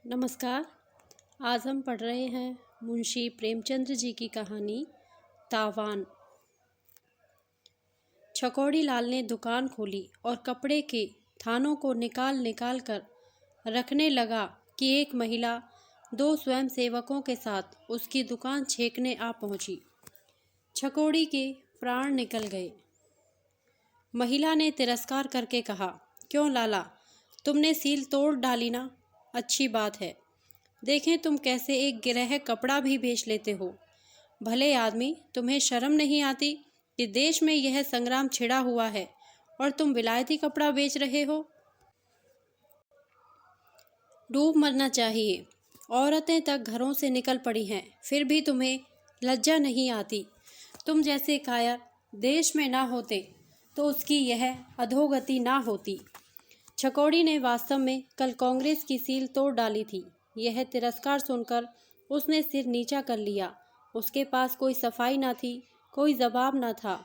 नमस्कार। आज हम पढ़ रहे हैं मुंशी प्रेमचंद जी की कहानी तावान। छकौड़ी लाल ने दुकान खोली और कपड़े के थानों को निकाल निकाल कर रखने लगा कि एक महिला दो स्वयंसेवकों के साथ उसकी दुकान छेकने आ पहुंची। छकौड़ी के प्राण निकल गए। महिला ने तिरस्कार करके कहा, क्यों लाला, तुमने सील तोड़ डाली ना? अच्छी बात है। देखें तुम कैसे एक गिरह कपड़ा भी बेच लेते हो। भले आदमी, तुम्हें शर्म नहीं आती कि देश में यह संग्राम छिड़ा हुआ है और तुम विलायती कपड़ा बेच रहे हो? डूब मरना चाहिए। औरतें तक घरों से निकल पड़ी हैं, फिर भी तुम्हें लज्जा नहीं आती। तुम जैसे कायर देश में ना होते तो उसकी यह अधोगति ना होती। छकौड़ी ने वास्तव में कल कांग्रेस की सील तोड़ डाली थी। यह तिरस्कार सुनकर उसने सिर नीचा कर लिया। उसके पास कोई सफाई ना थी, कोई जवाब ना था।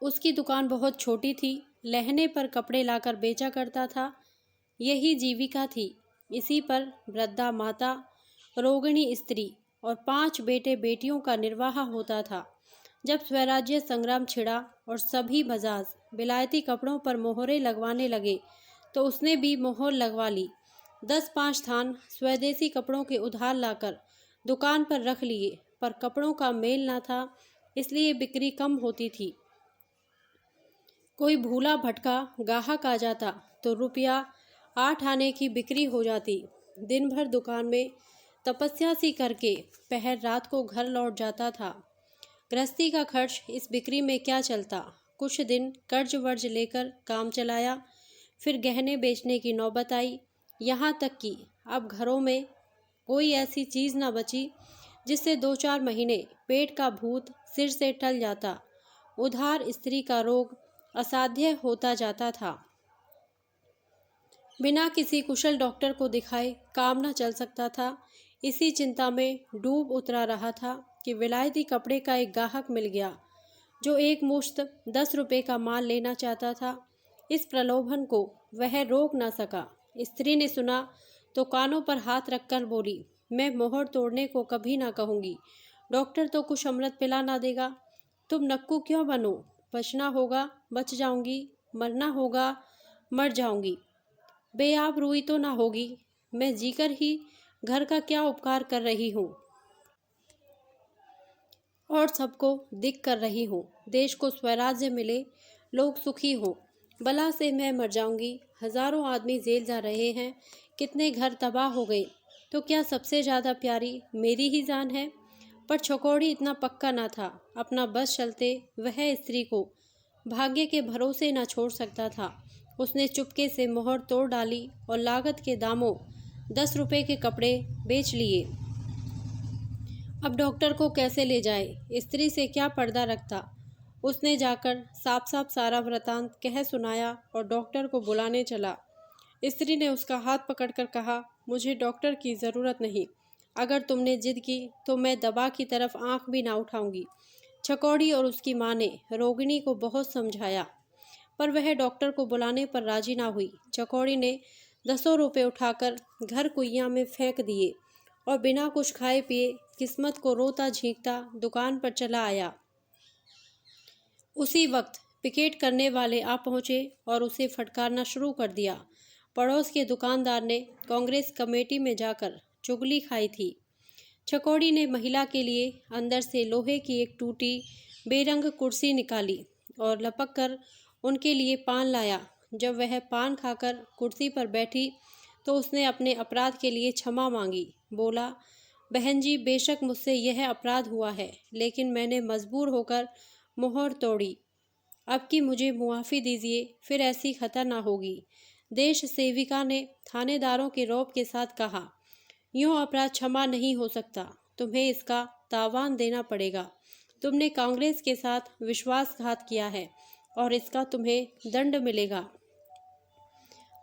उसकी दुकान बहुत छोटी थी, लहने पर कपड़े लाकर बेचा करता था। यही जीविका थी। इसी पर वृद्धा माता, रोगिणी स्त्री और 5 बेटे बेटियों का निर्वाह होता था। जब स्वराज्य संग्राम छिड़ा और सभी बजाज विलायती कपड़ों पर मोहरें लगवाने लगे तो उसने भी मोहर लगवा ली। 10-5 थान स्वदेशी कपड़ों के उधार लाकर दुकान पर रख लिए, पर कपड़ों का मेल ना था, इसलिए बिक्री कम होती थी। कोई भूला भटका गाहक आ जाता तो रुपया 8 आने की बिक्री हो जाती। दिन भर दुकान में तपस्या सी करके पहर रात को घर लौट जाता था। गृहस्थी का खर्च इस बिक्री में क्या चलता। कुछ दिन कर्ज वर्ज लेकर काम चलाया, फिर गहने बेचने की नौबत आई। यहाँ तक कि अब घरों में कोई ऐसी चीज़ न बची जिससे 2-4 महीने पेट का भूत सिर से टल जाता। उधार स्त्री का रोग असाध्य होता जाता था। बिना किसी कुशल डॉक्टर को दिखाए काम न चल सकता था। इसी चिंता में डूब उतरा रहा था कि विलायती कपड़े का एक गाहक मिल गया जो एक मुश्त 10 रुपये का माल लेना चाहता था। इस प्रलोभन को वह रोक न सका। स्त्री ने सुना तो कानों पर हाथ रखकर बोली, मैं मोहर तोड़ने को कभी ना कहूँगी। डॉक्टर तो कुछ अमृत पिला ना देगा। तुम नक्कू क्यों बनो? बचना होगा बच जाऊंगी, मरना होगा मर जाऊंगी। बेआब रूई तो ना होगी। मैं जीकर ही घर का क्या उपकार कर रही हूँ और सबको दिक कर रही हूँ। देश को स्वराज्य मिले, लोग सुखी हों। बला से मैं मर जाऊंगी। हजारों आदमी जेल जा रहे हैं, कितने घर तबाह हो गए, तो क्या सबसे ज़्यादा प्यारी मेरी ही जान है? पर छकौड़ी इतना पक्का ना था। अपना बस चलते वह स्त्री को भाग्य के भरोसे ना छोड़ सकता था। उसने चुपके से मोहर तोड़ डाली और लागत के दामों 10 रुपये के कपड़े बेच लिए। अब डॉक्टर को कैसे ले जाए? स्त्री से क्या पर्दा रखता? उसने जाकर साफ साफ सारा वृतांत कह सुनाया और डॉक्टर को बुलाने चला। स्त्री ने उसका हाथ पकड़कर कहा, मुझे डॉक्टर की ज़रूरत नहीं। अगर तुमने जिद की तो मैं दबा की तरफ आंख भी ना उठाऊंगी। छकौड़ी और उसकी माँ ने रोगिणी को बहुत समझाया, पर वह डॉक्टर को बुलाने पर राजी ना हुई। छकौड़ी ने 10 रुपये उठाकर घर कुइयां में फेंक दिए और बिना कुछ खाए पिए किस्मत को रोता झींकता दुकान पर चला आया। उसी वक्त पिकेट करने वाले आ पहुंचे और उसे फटकारना शुरू कर दिया। पड़ोस के दुकानदार ने कांग्रेस कमेटी में जाकर चुगली खाई थी। छकौड़ी ने महिला के लिए अंदर से लोहे की एक टूटी बेरंग कुर्सी निकाली और लपक कर उनके लिए पान लाया। जब वह पान खाकर कुर्सी पर बैठी तो उसने अपने अपराध के लिए क्षमा मांगी। बोला, बहन जी, बेशक मुझसे यह अपराध हुआ है, लेकिन मैंने मजबूर होकर मोहर तोड़ी। अब की मुझे मुआफ़ी दीजिए, फिर ऐसी खतर ना होगी। देश सेविका ने थानेदारों के रौब के साथ कहा, यूँ अपराध क्षमा नहीं हो सकता, तुम्हें इसका तावान देना पड़ेगा। तुमने कांग्रेस के साथ विश्वासघात किया है और इसका तुम्हें दंड मिलेगा।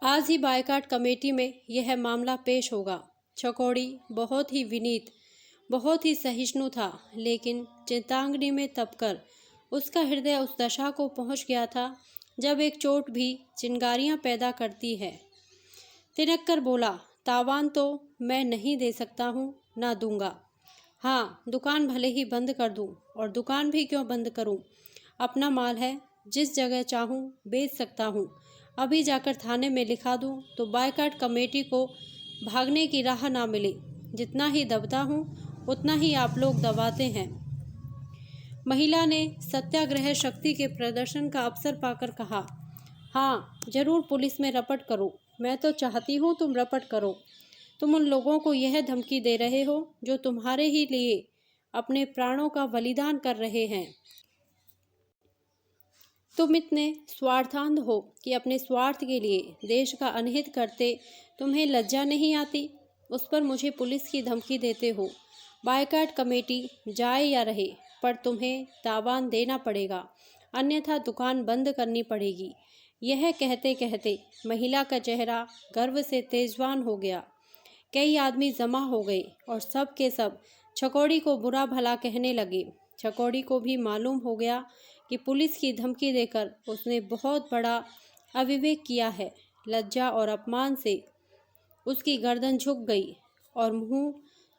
आज ही बायकाट कमेटी में यह मामला पेश होगा। छकौड़ी बहुत ही विनीत, बहुत ही सहिष्णु था, लेकिन चिंताग्नि में तपकर उसका हृदय उस दशा को पहुंच गया था जब एक चोट भी चिंगारियां पैदा करती है। तिनक कर बोला, तावान तो मैं नहीं दे सकता हूँ, ना दूंगा। हाँ, दुकान भले ही बंद कर दूं, और दुकान भी क्यों बंद करूं? अपना माल है, जिस जगह चाहूं बेच सकता हूं। अभी जाकर थाने में लिखा दूं तो बायकॉट कमेटी को भागने की राह ना मिले। जितना ही दबता हूं उतना ही आप लोग दबाते हैं। महिला ने सत्याग्रह शक्ति के प्रदर्शन का अवसर पाकर कहा, हाँ जरूर पुलिस में रपट करो। मैं तो चाहती हूँ तुम रपट करो। तुम उन लोगों को यह धमकी दे रहे हो जो तुम्हारे ही लिए अपने प्राणों का बलिदान कर रहे हैं। तुम इतने स्वार्थांध हो कि अपने स्वार्थ के लिए देश का अनहित करते तुम्हें लज्जा नहीं आती। उस पर मुझे पुलिस की धमकी देते हो। बायकॉट कमेटी जाए या रहे, पर तुम्हें तावान देना पड़ेगा, अन्यथा दुकान बंद करनी पड़ेगी। यह कहते कहते महिला का चेहरा गर्व से तेजवान हो गया। कई आदमी जमा हो गए और सब के सब छकौड़ी को बुरा भला कहने लगे। छकौड़ी को भी मालूम हो गया कि पुलिस की धमकी देकर उसने बहुत बड़ा अविवेक किया है। लज्जा और अपमान से उसकी गर्दन झुक गई और मुंह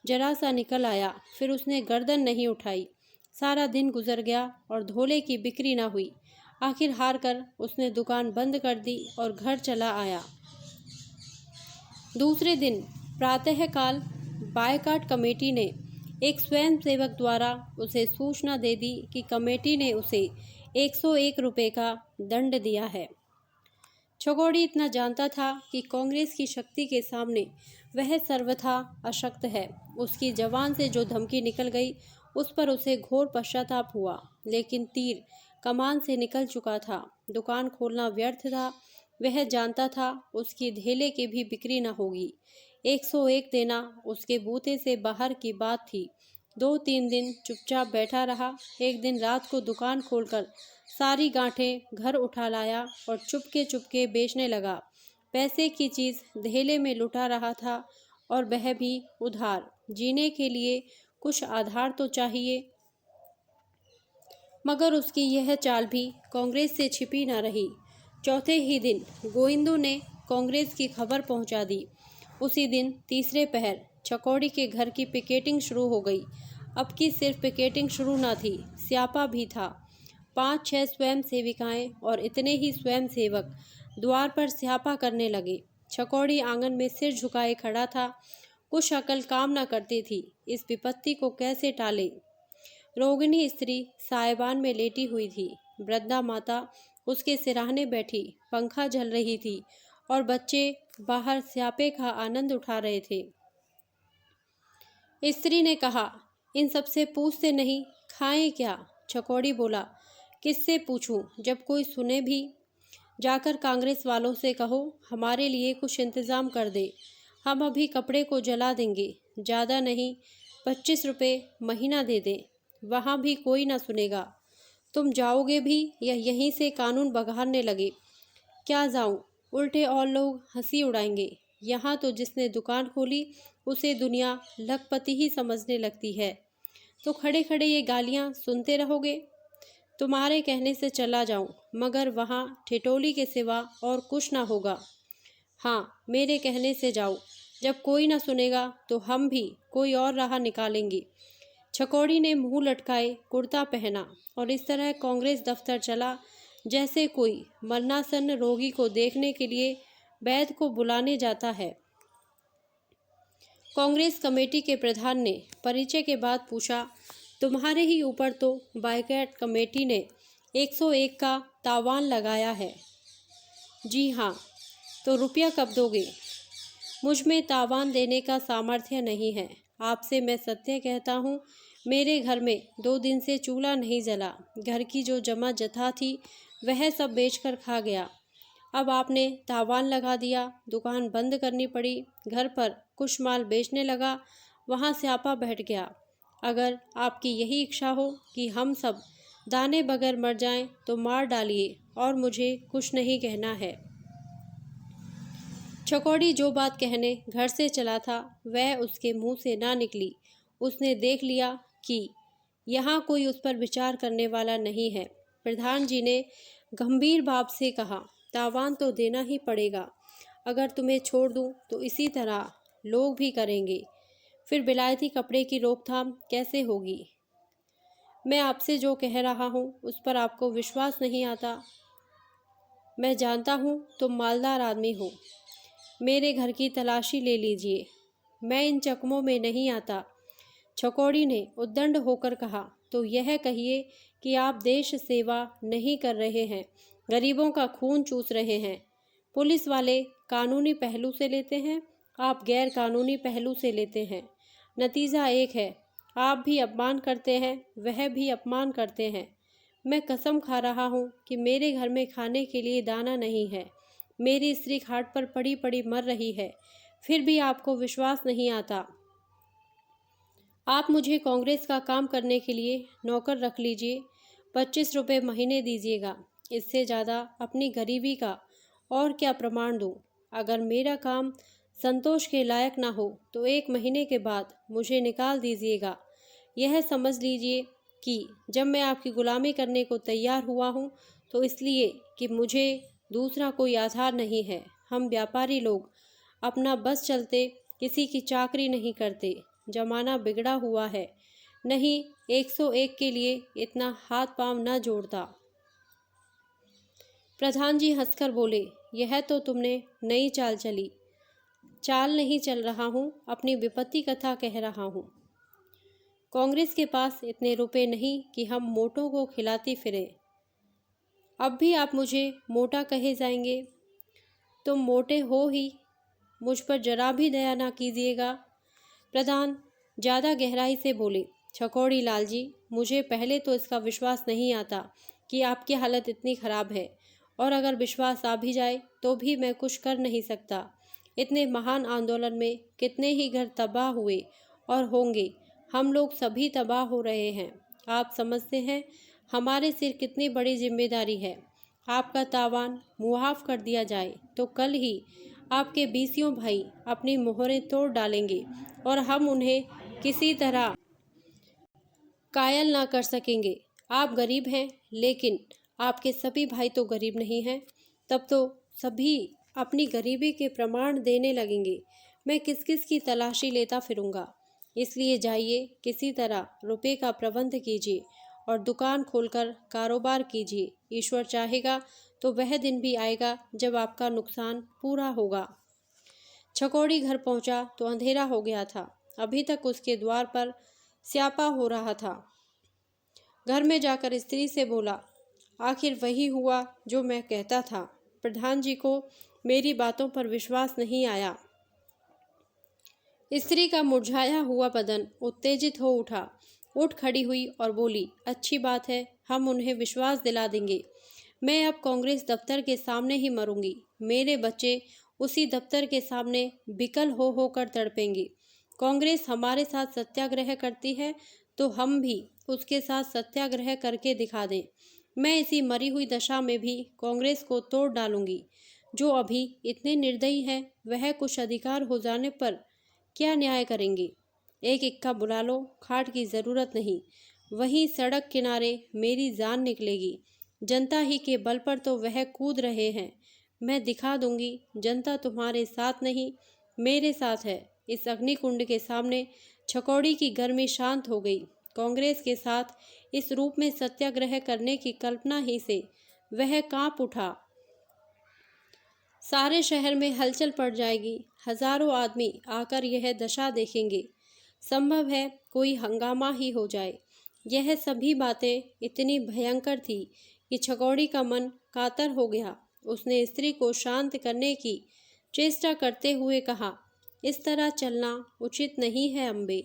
जरा सा निकल आया। फिर उसने गर्दन नहीं उठाई। सारा दिन गुजर गया और धोले की बिक्री ना हुई। आखिर हार कर उसने दुकान बंद कर दी और घर चला आया। दूसरे दिन प्रातःकाल बायकॉट कमेटी ने एक स्वयंसेवक द्वारा उसे सूचना दे दी कि कमेटी ने उसे 101 रुपये का दंड दिया है। छगोड़ी इतना जानता था कि कांग्रेस की शक्ति के सामने वह सर्वथा अशक्त है। उसकी जबान से जो धमकी निकल गई उस पर उसे घोर पश्चाताप हुआ, लेकिन तीर कमान से निकल चुका था। दुकान खोलना व्यर्थ था। वह जानता था उसकी धेले की भी बिक्री न होगी। 101 देना उसके बूते से बाहर की बात थी। 2-3 दिन चुपचाप बैठा रहा। एक दिन रात को दुकान खोलकर सारी गांठें घर उठा लाया और चुपके चुपके बेचने लगा। पैसे की चीज़ धेले में लुटा रहा था, और वह भी उधार। जीने के लिए कुछ आधार तो चाहिए, मगर उसकी यह चाल भी कांग्रेस से छिपी न रही। चौथे ही दिन गोविंदू ने कांग्रेस की खबर पहुंचा दी। उसी दिन तीसरे पहर छकौड़ी के घर की पिकेटिंग शुरू हो गई। अब की सिर्फ पिकेटिंग शुरू न थी, स्यापा भी था। 5-6 स्वयं सेविकाएँ और इतने ही स्वयं सेवक द्वार पर स्यापा करने लगे। छकौड़ी आंगन में सिर झुकाए खड़ा था। कुछ अकल काम न करती थी। इस विपत्ति को कैसे टाले? रोगिणी स्त्री सायबान में लेटी हुई थी। वृद्धा माता उसके सिराहने बैठी, पंखा झल रही थी और बच्चे बाहर स्यापे का आनंद उठा रहे थे। स्त्री ने कहा, इन सबसे पूछते नहीं, खाएं क्या? छकौड़ी बोला, किससे पूछूं, जब कोई सुने भी? जाकर कांग्रेस वालों से कहो हमारे लिए कुछ इंतजाम कर दे। हम अभी कपड़े को जला देंगे। ज़्यादा नहीं, 25 रुपये महीना दे दें। वहाँ भी कोई ना सुनेगा। तुम जाओगे भी या यहीं से कानून बघारने लगे? क्या जाऊं, उल्टे और लोग हंसी उड़ाएंगे। यहाँ तो जिसने दुकान खोली उसे दुनिया लखपति ही समझने लगती है। तो खड़े खड़े ये गालियाँ सुनते रहोगे? तुम्हारे कहने से चला जाऊं, मगर वहाँ ठिठोली के सिवा और कुछ ना होगा। हाँ, मेरे कहने से जाओ। जब कोई ना सुनेगा तो हम भी कोई और राह निकालेंगे। छकौड़ी ने मुंह लटकाए कुर्ता पहना और इस तरह कांग्रेस दफ्तर चला जैसे कोई मरणासन्न रोगी को देखने के लिए वैद्य को बुलाने जाता है। कांग्रेस कमेटी के प्रधान ने परिचय के बाद पूछा, तुम्हारे ही ऊपर तो बायकॉट कमेटी ने 101 का तावान लगाया है। जी हाँ, तो रुपया कब दोगे? मुझ में तावान देने का सामर्थ्य नहीं है। आपसे मैं सत्य कहता हूँ, मेरे घर में 2 दिन से चूल्हा नहीं जला। घर की जो जमा जथा थी वह सब बेचकर खा गया। अब आपने तावान लगा दिया, दुकान बंद करनी पड़ी। घर पर कुछ माल बेचने लगा, वहाँ स्यापा बैठ गया। अगर आपकी यही इच्छा हो कि हम सब दाने बगैर मर जाएं तो मार डालिए, और मुझे कुछ नहीं कहना है। छकौड़ी जो बात कहने घर से चला था वह उसके मुंह से ना निकली। उसने देख लिया कि यहाँ कोई उस पर विचार करने वाला नहीं है। प्रधान जी ने गंभीर भाव से कहा, तावान तो देना ही पड़ेगा। अगर तुम्हें छोड़ दूं तो इसी तरह लोग भी करेंगे। फिर विलायती कपड़े की रोकथाम कैसे होगी? मैं आपसे जो कह रहा हूँ उस पर आपको विश्वास नहीं आता। मैं जानता हूँ तुम मालदार आदमी हो। मेरे घर की तलाशी ले लीजिए, मैं इन चकमों में नहीं आता। छकौड़ी ने उद्दंड होकर कहा, तो यह कहिए कि आप देश सेवा नहीं कर रहे हैं, गरीबों का खून चूस रहे हैं। पुलिस वाले कानूनी पहलू से लेते हैं, आप गैर कानूनी पहलू से लेते हैं। नतीजा एक है, आप भी अपमान करते हैं, वह भी अपमान करते हैं। मैं कसम खा रहा हूँ कि मेरे घर में खाने के लिए दाना नहीं है। मेरी स्त्री खाट पर पड़ी पड़ी मर रही है, फिर भी आपको विश्वास नहीं आता। आप मुझे कांग्रेस का काम करने के लिए नौकर रख लीजिए, 25 रुपये महीने दीजिएगा। इससे ज़्यादा अपनी गरीबी का और क्या प्रमाण दूँ? अगर मेरा काम संतोष के लायक ना हो तो 1 महीने के बाद मुझे निकाल दीजिएगा। यह समझ लीजिए कि जब मैं आपकी गुलामी करने को तैयार हुआ हूँ तो इसलिए कि मुझे दूसरा कोई आधार नहीं है। हम व्यापारी लोग अपना बस चलते किसी की चाकरी नहीं करते। जमाना बिगड़ा हुआ है, नहीं 101 के लिए इतना हाथ पांव न जोड़ता। प्रधान जी हंसकर बोले, यह तो तुमने नई चाल चली। चाल नहीं चल रहा हूँ, अपनी विपत्ति कथा कह रहा हूँ। कांग्रेस के पास इतने रुपए नहीं कि हम मोटों को खिलाती फिरें। अब भी आप मुझे मोटा कहे जाएंगे? तुम मोटे हो ही, मुझ पर जरा भी दया ना कीजिएगा। प्रधान ज़्यादा गहराई से बोले, छकौड़ी लाल जी, मुझे पहले तो इसका विश्वास नहीं आता कि आपकी हालत इतनी ख़राब है, और अगर विश्वास आ भी जाए तो भी मैं कुछ कर नहीं सकता। इतने महान आंदोलन में कितने ही घर तबाह हुए और होंगे, हम लोग सभी तबाह हो रहे हैं। आप समझते हैं हमारे सिर कितनी बड़ी जिम्मेदारी है। आपका तावान मुआफ़ कर दिया जाए तो कल ही आपके 20 भाई अपनी मोहरें तोड़ डालेंगे और हम उन्हें किसी तरह कायल ना कर सकेंगे। आप गरीब हैं, लेकिन आपके सभी भाई तो गरीब नहीं हैं। तब तो सभी अपनी गरीबी के प्रमाण देने लगेंगे। मैं किस किस की तलाशी लेता फिरूंगा। इसलिए जाइए, किसी तरह रुपए का प्रबंध कीजिए और दुकान खोलकर कारोबार कीजिए। ईश्वर चाहेगा तो वह दिन भी आएगा जब आपका नुकसान पूरा होगा। छकौड़ी घर पहुंचा तो अंधेरा हो गया था। अभी तक उसके द्वार पर स्यापा हो रहा था। घर में जाकर स्त्री से बोला, आखिर वही हुआ जो मैं कहता था। प्रधान जी को मेरी बातों पर विश्वास नहीं आया। स्त्री का मुरझाया हुआ बदन उत्तेजित हो उठा, उठ खड़ी हुई और बोली, अच्छी बात है, हम उन्हें विश्वास दिला देंगे। मैं अब कांग्रेस दफ्तर के सामने ही मरूंगी। मेरे बच्चे उसी दफ्तर के सामने बिकल हो होकर तड़पेंगे। कांग्रेस हमारे साथ सत्याग्रह करती है तो हम भी उसके साथ सत्याग्रह करके दिखा दें। मैं इसी मरी हुई दशा में भी कांग्रेस को तोड़ डालूंगी। जो अभी इतने निर्दयी है वह कुछ अधिकार हो जाने पर क्या न्याय करेंगे। एक इक्का बुला लो, खाट की ज़रूरत नहीं। वहीं सड़क किनारे मेरी जान निकलेगी। जनता ही के बल पर तो वह कूद रहे हैं। मैं दिखा दूंगी, जनता तुम्हारे साथ नहीं मेरे साथ है। इस अग्निकुंड के सामने छकौड़ी की गर्मी शांत हो गई। कांग्रेस के साथ इस रूप में सत्याग्रह करने की कल्पना ही से वह कांप उठा। सारे शहर में हलचल पड़ जाएगी। हजारों आदमी आकर यह दशा देखेंगे। संभव है कोई हंगामा ही हो जाए। यह सभी बातें इतनी भयंकर थी कि छकौड़ी का मन कातर हो गया। उसने स्त्री को शांत करने की चेष्टा करते हुए कहा, इस तरह चलना उचित नहीं है अम्बे।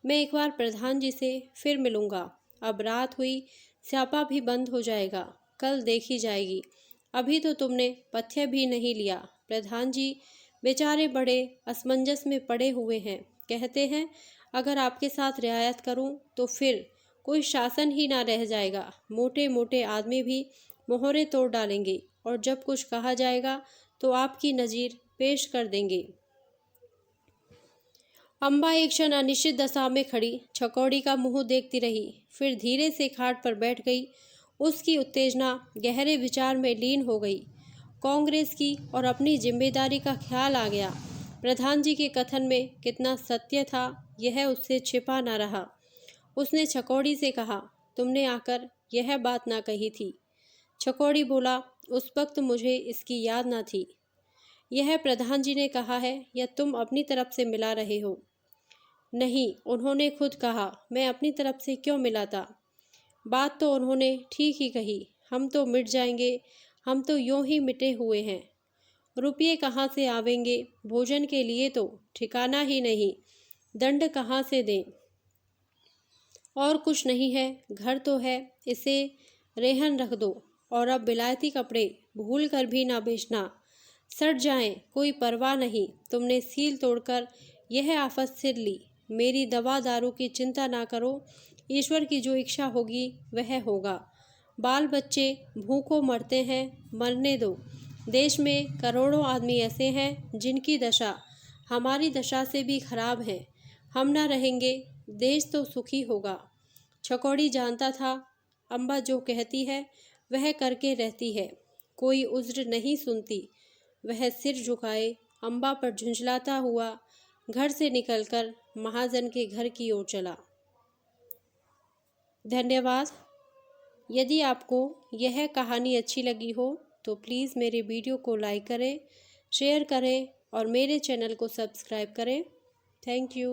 मैं एक बार प्रधान जी से फिर मिलूंगा। अब रात हुई, स्यापा भी बंद हो जाएगा, कल देखी जाएगी। अभी तो तुमने पथ्य भी नहीं लिया। प्रधान जी बेचारे बड़े असमंजस में पड़े हुए हैं। कहते हैं अगर आपके साथ रियायत करूं तो फिर कोई शासन ही ना रह जाएगा। मोटे मोटे आदमी भी मोहरे तोड़ डालेंगे और जब कुछ कहा जाएगा तो आपकी नज़ीर पेश कर देंगे। अम्बा एक क्षण अनिश्चित दशा में खड़ी छकौड़ी का मुंह देखती रही, फिर धीरे से खाट पर बैठ गई। उसकी उत्तेजना गहरे विचार में लीन हो गई। कांग्रेस की और अपनी जिम्मेदारी का ख्याल आ गया। प्रधान जी के कथन में कितना सत्य था यह उससे छिपा न रहा। उसने छकौड़ी से कहा, तुमने आकर यह बात ना कही थी। छकौड़ी बोला, उस वक्त मुझे इसकी याद ना थी। यह प्रधान जी ने कहा है या तुम अपनी तरफ से मिला रहे हो? नहीं, उन्होंने खुद कहा, मैं अपनी तरफ से क्यों मिलाता? बात तो उन्होंने ठीक ही कही, हम तो मिट जाएंगे, हम तो यूं ही मिटे हुए हैं। रुपये कहाँ से आवेंगे? भोजन के लिए तो ठिकाना ही नहीं, दंड कहाँ से दें? और कुछ नहीं है, घर तो है, इसे रेहन रख दो। और अब विलायती कपड़े भूल कर भी ना बेचना, सड़ जाएं कोई परवाह नहीं। तुमने सील तोड़कर यह आफत सिर ली। मेरी दवा दारू की चिंता ना करो, ईश्वर की जो इच्छा होगी वह होगा। बाल बच्चे भूखों मरते हैं, मरने दो। देश में करोड़ों आदमी ऐसे हैं जिनकी दशा हमारी दशा से भी खराब है। हम ना रहेंगे, देश तो सुखी होगा। छकौड़ी जानता था, अम्बा जो कहती है वह करके रहती है, कोई उज्र नहीं सुनती। वह सिर झुकाए अम्बा पर झुंझलाता हुआ घर से निकलकर महाजन के घर की ओर चला। धन्यवाद। यदि आपको यह कहानी अच्छी लगी हो तो प्लीज़ मेरे वीडियो को लाइक करें, शेयर करें और मेरे चैनल को सब्सक्राइब करें। Thank you.